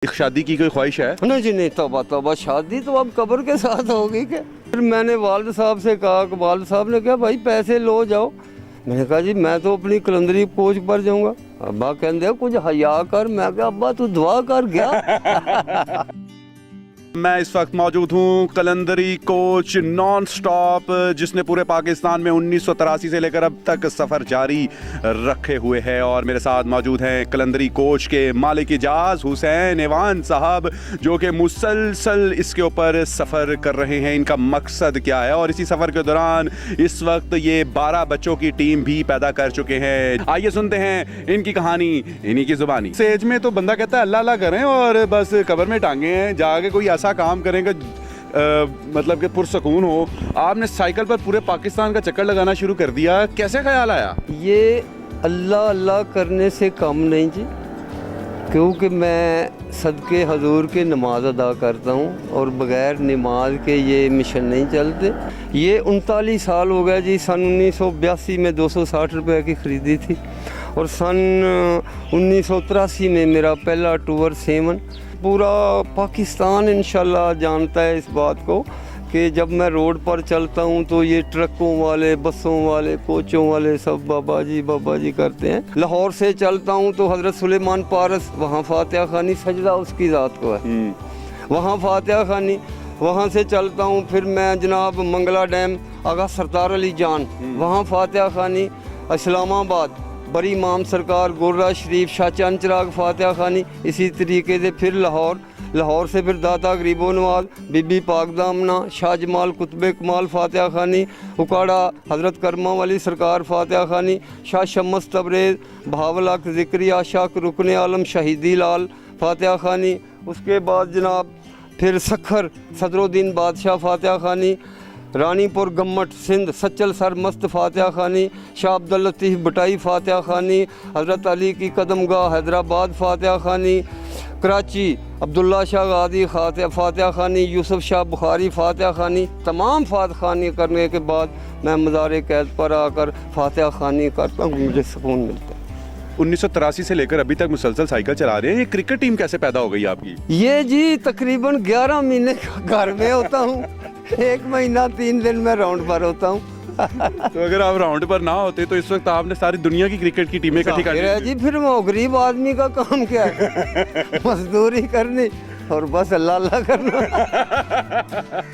एक शादी की कोई ख्वाहिश है? नहीं जी नहीं, तौबा तौबा, शादी तो अब कब्र के साथ होगी क्या। फिर मैंने वालिद साहब से कहा कि वालिद साहब ने कहा भाई पैसे लो जाओ। मैंने कहा जी मैं तो अपनी कलंदरी कोच पर जाऊंगा। अब्बा कहते कुछ हया कर। मैं कहा अब्बा तू दुआ कर गया। मैं इस वक्त मौजूद हूँ कलंदरी कोच नॉन स्टॉप, जिसने पूरे पाकिस्तान में 1983 से लेकर अब तक सफ़र जारी रखे हुए है। और मेरे साथ मौजूद हैं कलंदरी कोच के मालिक इजाज़ हुसैन ऐवान साहब, जो कि मुसलसल इसके ऊपर सफ़र कर रहे हैं। इनका मकसद क्या है और इसी सफ़र के दौरान इस वक्त ये 12 बच्चों की टीम भी पैदा कर चुके हैं। आइए सुनते हैं इनकी कहानी इन्हीं की ज़ुबानी। इस एज में तो बंदा कहता है अल्लाह अल्लाह करें और बस कब्र में टांगे हैं, जाके कोई ऐसा काम करेंगे मतलब कि पुरसकून हो। आपने साइकिल पर पूरे पाकिस्तान का चक्कर लगाना शुरू कर दिया, कैसे ख्याल आया? ये अल्लाह अल्लाह करने से कम नहीं जी, क्योंकि मैं सदके हजूर के नमाज अदा करता हूँ और बग़ैर नमाज के ये मिशन नहीं चलते। ये 39 साल हो गया जी। सन 1982 में 260 रुपये की ख़रीदी थी और सन 1983 में मेरा पहला टूर सेवन। पूरा पाकिस्तान इंशाल्लाह जानता है इस बात को कि जब मैं रोड पर चलता हूँ तो ये ट्रकों वाले, बसों वाले, कोचों वाले सब बाबा जी करते हैं। लाहौर से चलता हूँ तो हज़रत सुलेमान पारस, वहाँ फातिहा खानी सजदा उसकी ज़ात को है, वहाँ फातिहा खानी। वहाँ से चलता हूँ फिर मैं जनाब मंगला डैम, आगा सरदार अली जान, वहाँ फातिहा खानी। इस्लामाबाद बड़ी इमाम सरकार, गोर्रा शरीफ, शाह चंद चिराग फातिहा खानी। इसी तरीके से फिर लाहौर से फिर दाता गरीबो नवाज, बीबी पाक दामना, शाह जमाल कुतुब कमाल फातिहा खानी, उकाड़ा हज़रत करमा वाली सरकार फातिहा खानी, शाह शम्स तबरेज़, भावल हक ज़िक्रिया, शाह रुकन आलम शहीदी लाल फातिहा खानी। उसके बाद जनाब फिर सखर सदरुद्दीन बादशाह फातिहा खानी, रानीपुर गम्मट सिंध सच्चल सर मस्त फातिहा खानी, शाह अब्दुल लतीफ़ बटाई फातिहा खानी, हज़रत अली की कदमगाह हैदराबाद फातिहा खानी, कराची अब्दुल्ला शाह गादी फातिहा खानी, यूसुफ शाह बुखारी फातिहा खानी। तमाम फातिहा खानी करने के बाद मैं मज़ार कैद पर आकर फातिहा खानी करता हूँ, मुझे सुकून मिलता है। 1983 से लेकर अभी तक मुसलसल साइकिल चला रहे हैं। ये क्रिकेट टीम कैसे पैदा हो गई आपकी? ये जी तकरीबन 11 महीने घर में होता हूँ, 1 महीना 3 दिन में राउंड पर होता हूँ। तो अगर आप राउंड पर ना होते तो इस वक्त आपने सारी दुनिया की क्रिकेट की टीमें इकट्ठी कर ली जी। फिर वो गरीब आदमी का काम क्या है? मजदूरी करनी और बस अल्लाह अल्लाह करना।